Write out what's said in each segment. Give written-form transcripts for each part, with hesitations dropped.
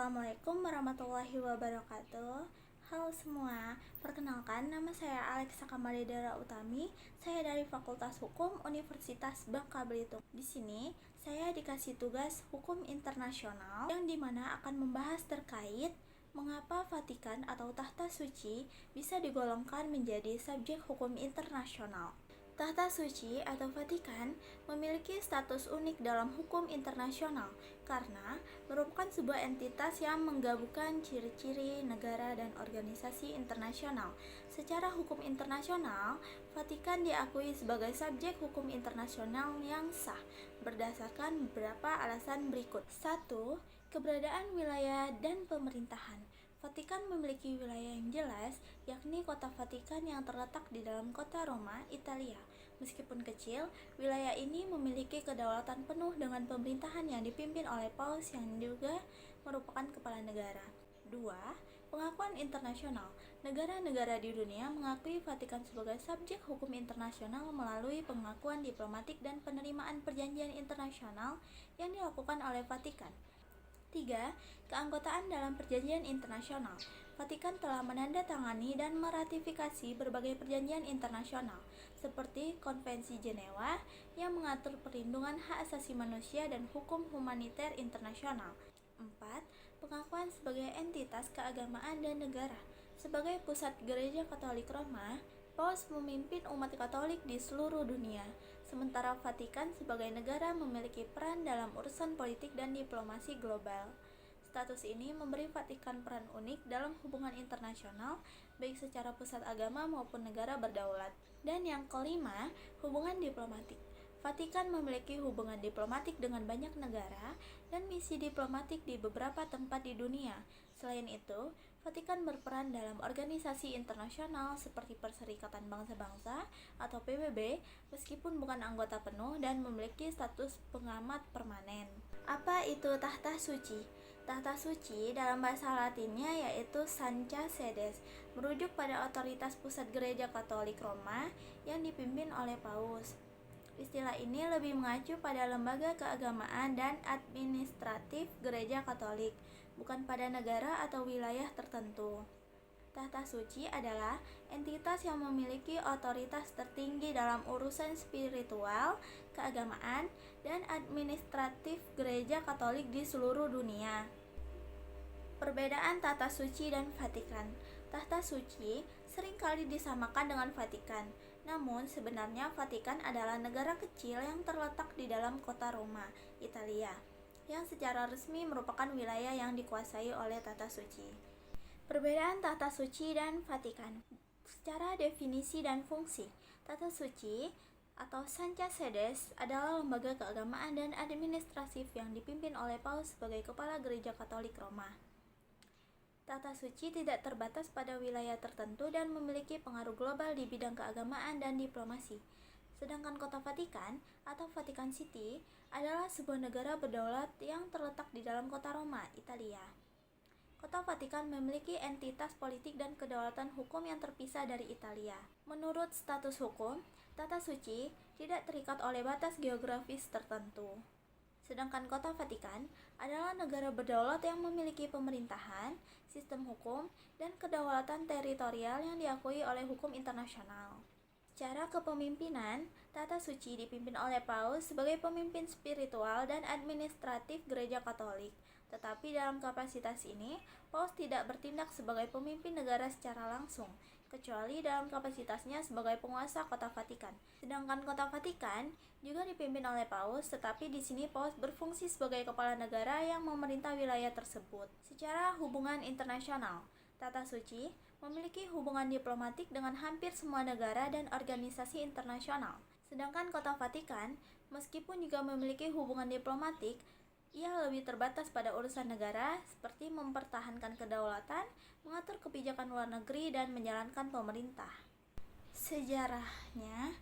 Assalamualaikum warahmatullahi wabarakatuh. Halo semua, perkenalkan nama saya Alexa Kamalidera Utami. Saya dari Fakultas Hukum Universitas Bangka Belitung. Di sini saya dikasih tugas hukum internasional yang dimana akan membahas terkait mengapa Vatikan atau Tahta Suci bisa digolongkan menjadi subjek hukum internasional. Tahta Suci atau Vatikan memiliki status unik dalam hukum internasional karena merupakan sebuah entitas yang menggabungkan ciri-ciri negara dan organisasi internasional. Secara hukum internasional, Vatikan diakui sebagai subjek hukum internasional yang sah berdasarkan beberapa alasan berikut. 1. Keberadaan wilayah dan pemerintahan. Vatikan memiliki wilayah yang jelas, yakni kota Vatikan yang terletak di dalam kota Roma, Italia. Meskipun kecil, wilayah ini memiliki kedaulatan penuh dengan pemerintahan yang dipimpin oleh Paus yang juga merupakan kepala negara. 2. Pengakuan internasional. Negara-negara di dunia mengakui Vatikan sebagai subjek hukum internasional melalui pengakuan diplomatik dan penerimaan perjanjian internasional yang dilakukan oleh Vatikan. 3. Keanggotaan dalam perjanjian internasional. Vatikan telah menandatangani dan meratifikasi berbagai perjanjian internasional, seperti Konvensi Jenewa yang mengatur perlindungan hak asasi manusia dan hukum humaniter internasional. 4. Pengakuan sebagai entitas keagamaan dan negara. Sebagai pusat Gereja Katolik Roma, Paus memimpin umat Katolik di seluruh dunia, sementara Vatikan sebagai negara memiliki peran dalam urusan politik dan diplomasi global. Status ini memberi Vatikan peran unik dalam hubungan internasional, baik secara pusat agama maupun negara berdaulat. Dan yang kelima, hubungan diplomatik. Vatikan memiliki hubungan diplomatik dengan banyak negara dan misi diplomatik di beberapa tempat di dunia. Selain itu, Vatikan berperan dalam organisasi internasional seperti Perserikatan Bangsa-Bangsa atau PBB, meskipun bukan anggota penuh dan memiliki status pengamat permanen. Apa itu Tahta Suci? Tahta Suci dalam bahasa Latinnya yaitu Sancta Sedes, merujuk pada otoritas pusat Gereja Katolik Roma yang dipimpin oleh Paus. Istilah ini lebih mengacu pada lembaga keagamaan dan administratif Gereja Katolik, bukan pada negara atau wilayah tertentu. Tahta Suci adalah entitas yang memiliki otoritas tertinggi dalam urusan spiritual, keagamaan, dan administratif Gereja Katolik di seluruh dunia. Perbedaan Tahta Suci dan Vatikan. Tahta Suci seringkali disamakan dengan Vatikan, namun sebenarnya Vatikan adalah negara kecil yang terletak di dalam kota Roma, Italia, yang secara resmi merupakan wilayah yang dikuasai oleh Tahta Suci. Perbedaan Tahta Suci dan Vatikan. Secara definisi dan fungsi, Tahta Suci atau Sancta Sedes adalah lembaga keagamaan dan administratif yang dipimpin oleh Paus sebagai kepala Gereja Katolik Roma. Tahta Suci tidak terbatas pada wilayah tertentu dan memiliki pengaruh global di bidang keagamaan dan diplomasi. Sedangkan kota Vatikan atau Vatican City adalah sebuah negara berdaulat yang terletak di dalam kota Roma, Italia. Kota Vatikan memiliki entitas politik dan kedaulatan hukum yang terpisah dari Italia. Menurut status hukum, Tahta Suci tidak terikat oleh batas geografis tertentu. Sedangkan kota Vatikan adalah negara berdaulat yang memiliki pemerintahan, sistem hukum, dan kedaulatan teritorial yang diakui oleh hukum internasional. Secara kepemimpinan, Tahta Suci dipimpin oleh Paus sebagai pemimpin spiritual dan administratif Gereja Katolik. Tetapi dalam kapasitas ini, Paus tidak bertindak sebagai pemimpin negara secara langsung, kecuali dalam kapasitasnya sebagai penguasa kota Vatikan. Sedangkan kota Vatikan juga dipimpin oleh Paus, tetapi di sini Paus berfungsi sebagai kepala negara yang memerintah wilayah tersebut. Secara hubungan internasional, Tahta Suci memiliki hubungan diplomatik dengan hampir semua negara dan organisasi internasional. Sedangkan kota Vatikan, meskipun juga memiliki hubungan diplomatik, ia lebih terbatas pada urusan negara seperti mempertahankan kedaulatan, mengatur kebijakan luar negeri, dan menjalankan pemerintah. Sejarahnya,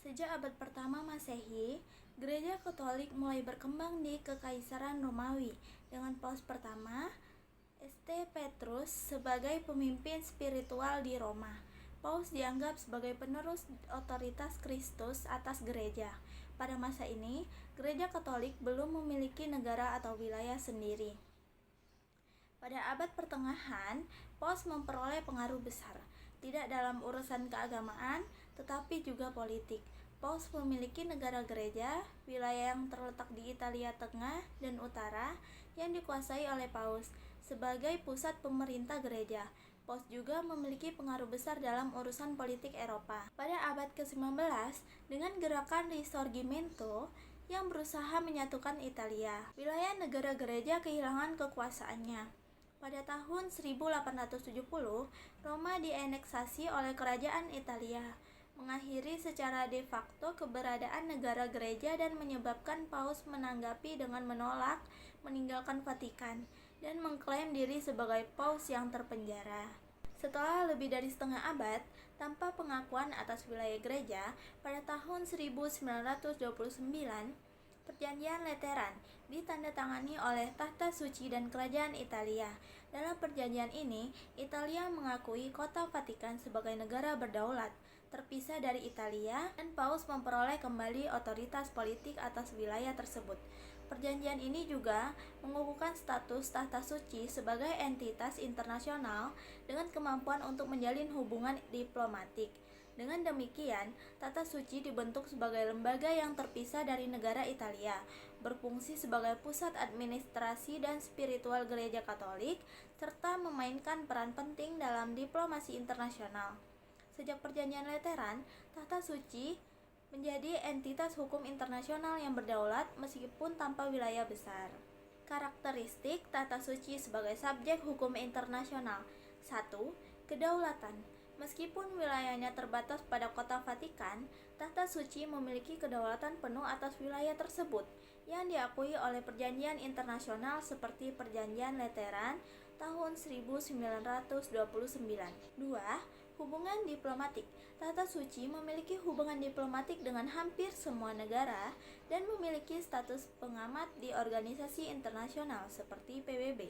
sejak abad pertama Masehi, Gereja Katolik mulai berkembang di Kekaisaran Romawi dengan Paus pertama, St. Petrus sebagai pemimpin spiritual di Roma. Paus dianggap sebagai penerus otoritas Kristus atas gereja. Pada masa ini, Gereja Katolik belum memiliki negara atau wilayah sendiri. Pada abad pertengahan, Paus memperoleh pengaruh besar, tidak dalam urusan keagamaan, tetapi juga politik. Paus memiliki negara gereja, wilayah yang terletak di Italia Tengah dan Utara yang dikuasai oleh Paus sebagai pusat pemerintah gereja. Paus juga memiliki pengaruh besar dalam urusan politik Eropa. Pada abad ke-19, dengan gerakan Risorgimento yang berusaha menyatukan Italia, wilayah negara gereja kehilangan kekuasaannya. Pada tahun 1870, Roma dieneksasi oleh kerajaan Italia, mengakhiri secara de facto keberadaan negara gereja dan menyebabkan Paus menanggapi dengan menolak meninggalkan Vatikan dan mengklaim diri sebagai Paus yang terpenjara. Setelah lebih dari setengah abad tanpa pengakuan atas wilayah gereja, pada tahun 1929, Perjanjian Lateran ditandatangani oleh Tahta Suci dan Kerajaan Italia. Dalam perjanjian ini, Italia mengakui kota Vatikan sebagai negara berdaulat, terpisah dari Italia, dan Paus memperoleh kembali otoritas politik atas wilayah tersebut. Perjanjian ini juga mengukuhkan status Tahta Suci sebagai entitas internasional dengan kemampuan untuk menjalin hubungan diplomatik. Dengan demikian, Tahta Suci dibentuk sebagai lembaga yang terpisah dari negara Italia, berfungsi sebagai pusat administrasi dan spiritual gereja Katolik, serta memainkan peran penting dalam diplomasi internasional. Sejak Perjanjian Lateran, Tahta Suci menjadi entitas hukum internasional yang berdaulat meskipun tanpa wilayah besar. Karakteristik Tahta Suci sebagai subjek hukum internasional. 1. Kedaulatan. Meskipun wilayahnya terbatas pada kota Vatikan, Tahta Suci memiliki kedaulatan penuh atas wilayah tersebut yang diakui oleh perjanjian internasional seperti Perjanjian Lateran tahun 1929. 2. Hubungan diplomatik. Tahta Suci memiliki hubungan diplomatik dengan hampir semua negara dan memiliki status pengamat di organisasi internasional seperti PBB.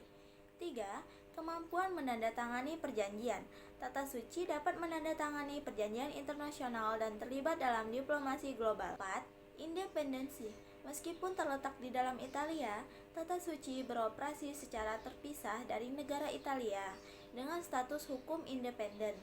3. Kemampuan menandatangani perjanjian. Tahta Suci dapat menandatangani perjanjian internasional dan terlibat dalam diplomasi global. 4. Independensi. Meskipun terletak di dalam Italia, Tahta Suci beroperasi secara terpisah dari negara Italia dengan status hukum independen.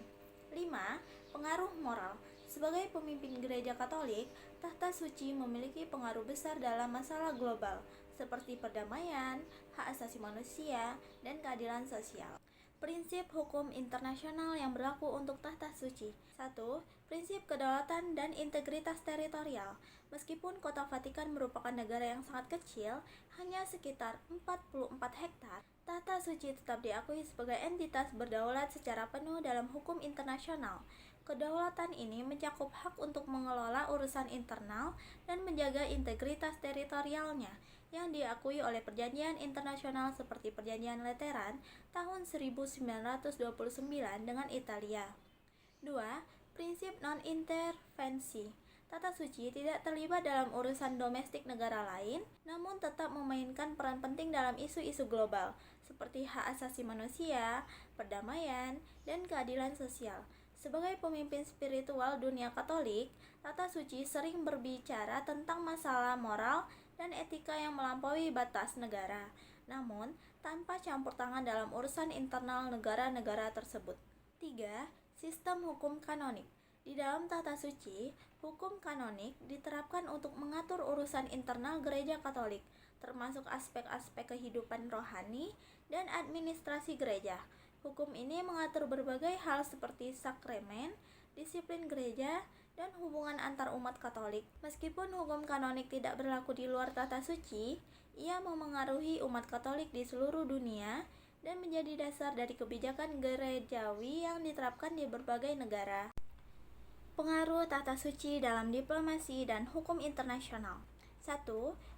5. Pengaruh moral. Sebagai pemimpin gereja Katolik, Tahta Suci memiliki pengaruh besar dalam masalah global seperti perdamaian, hak asasi manusia, dan keadilan sosial. Prinsip hukum internasional yang berlaku untuk Tahta Suci. 1. Prinsip kedaulatan dan integritas teritorial. Meskipun kota Vatikan merupakan negara yang sangat kecil, hanya sekitar 44 hektar, Tahta Suci tetap diakui sebagai entitas berdaulat secara penuh dalam hukum internasional. Kedaulatan ini mencakup hak untuk mengelola urusan internal dan menjaga integritas teritorialnya, yang diakui oleh perjanjian internasional seperti Perjanjian Lateran tahun 1929 dengan Italia. 2. Prinsip non-intervensi. Tahta Suci tidak terlibat dalam urusan domestik negara lain, namun tetap memainkan peran penting dalam isu-isu global, seperti hak asasi manusia, perdamaian, dan keadilan sosial. Sebagai pemimpin spiritual dunia Katolik, Tahta Suci sering berbicara tentang masalah moral dan etika yang melampaui batas negara, namun tanpa campur tangan dalam urusan internal negara-negara tersebut. 3. Sistem hukum kanonik. Di dalam Tahta Suci, hukum kanonik diterapkan untuk mengatur urusan internal gereja Katolik, termasuk aspek-aspek kehidupan rohani dan administrasi gereja. Hukum ini mengatur berbagai hal seperti sakramen, disiplin gereja, dan hubungan antar umat Katolik. Meskipun hukum kanonik tidak berlaku di luar Tahta Suci, ia memengaruhi umat Katolik di seluruh dunia dan menjadi dasar dari kebijakan gerejawi yang diterapkan di berbagai negara. Pengaruh Tahta Suci dalam diplomasi dan hukum internasional. 1.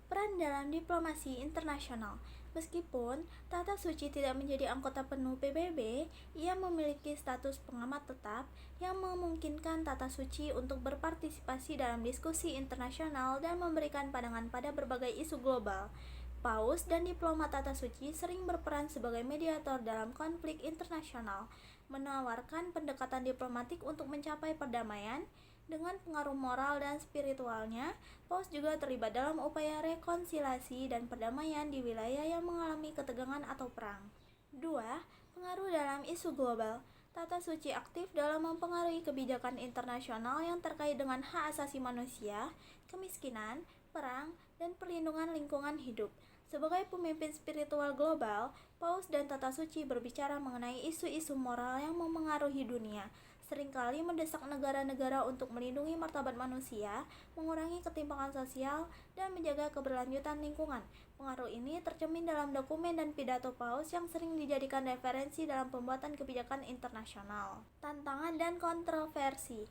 Peran dalam diplomasi internasional. Meskipun Tahta Suci tidak menjadi anggota penuh PBB, ia memiliki status pengamat tetap yang memungkinkan Tahta Suci untuk berpartisipasi dalam diskusi internasional dan memberikan pandangan pada berbagai isu global. Paus dan diplomat Tahta Suci sering berperan sebagai mediator dalam konflik internasional, menawarkan pendekatan diplomatik untuk mencapai perdamaian. Dengan pengaruh moral dan spiritualnya, Paus juga terlibat dalam upaya rekonsiliasi dan perdamaian di wilayah yang mengalami ketegangan atau perang. 2. Pengaruh dalam isu global. Tata Suci aktif dalam mempengaruhi kebijakan internasional yang terkait dengan hak asasi manusia, kemiskinan, perang, dan perlindungan lingkungan hidup. Sebagai pemimpin spiritual global, Paus dan Tata Suci berbicara mengenai isu-isu moral yang memengaruhi dunia, seringkali mendesak negara-negara untuk melindungi martabat manusia, mengurangi ketimpangan sosial, dan menjaga keberlanjutan lingkungan. Pengaruh ini tercermin dalam dokumen dan pidato Paus yang sering dijadikan referensi dalam pembuatan kebijakan internasional. Tantangan dan kontroversi.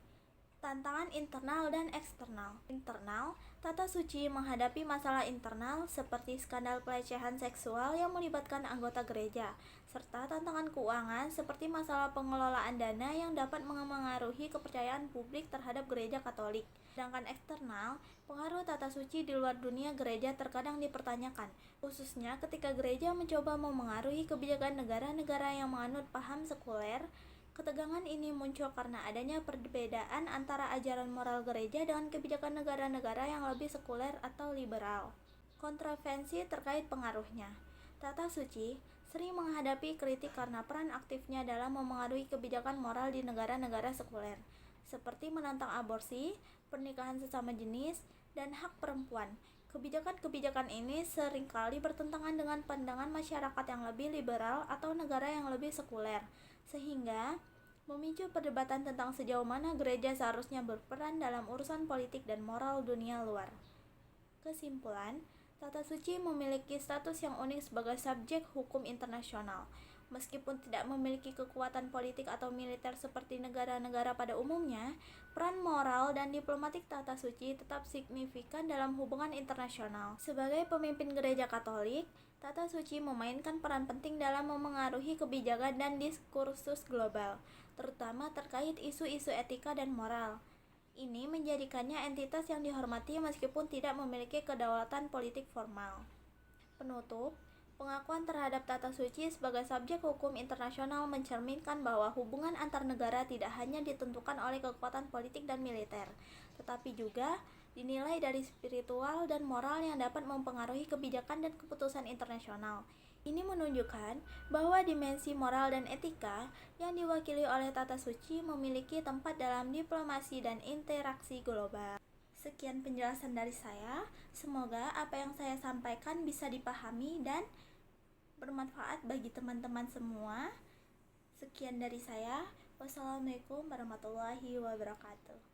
Tantangan internal dan eksternal. Internal, Tata Suci menghadapi masalah internal seperti skandal pelecehan seksual yang melibatkan anggota gereja, serta tantangan keuangan seperti masalah pengelolaan dana yang dapat memengaruhi kepercayaan publik terhadap gereja Katolik. Sedangkan eksternal, pengaruh Tata Suci di luar dunia gereja terkadang dipertanyakan, khususnya ketika gereja mencoba memengaruhi kebijakan negara-negara yang menganut paham sekuler. Ketegangan ini muncul karena adanya perbedaan antara ajaran moral gereja dengan kebijakan negara-negara yang lebih sekuler atau liberal. Kontroversi terkait pengaruhnya. Tata Suci sering menghadapi kritik karena peran aktifnya dalam memengaruhi kebijakan moral di negara-negara sekuler, seperti menentang aborsi, pernikahan sesama jenis, dan hak perempuan. Kebijakan-kebijakan ini seringkali bertentangan dengan pandangan masyarakat yang lebih liberal atau negara yang lebih sekuler, sehingga memicu perdebatan tentang sejauh mana gereja seharusnya berperan dalam urusan politik dan moral dunia luar. Kesimpulan, Tata Suci memiliki status yang unik sebagai subjek hukum internasional. Meskipun tidak memiliki kekuatan politik atau militer seperti negara-negara pada umumnya, peran moral dan diplomatik Tata Suci tetap signifikan dalam hubungan internasional. Sebagai pemimpin gereja Katolik, Tata Suci memainkan peran penting dalam memengaruhi kebijakan dan diskursus global, terutama terkait isu-isu etika dan moral. Ini menjadikannya entitas yang dihormati meskipun tidak memiliki kedaulatan politik formal. Penutup, pengakuan terhadap Tata Suci sebagai subjek hukum internasional mencerminkan bahwa hubungan antar negara tidak hanya ditentukan oleh kekuatan politik dan militer, tetapi juga dinilai dari spiritual dan moral yang dapat mempengaruhi kebijakan dan keputusan internasional. Ini menunjukkan bahwa dimensi moral dan etika yang diwakili oleh Tata Suci memiliki tempat dalam diplomasi dan interaksi global. Sekian penjelasan dari saya. Semoga apa yang saya sampaikan bisa dipahami dan bermanfaat bagi teman-teman semua. Sekian dari saya. Wassalamualaikum warahmatullahi wabarakatuh.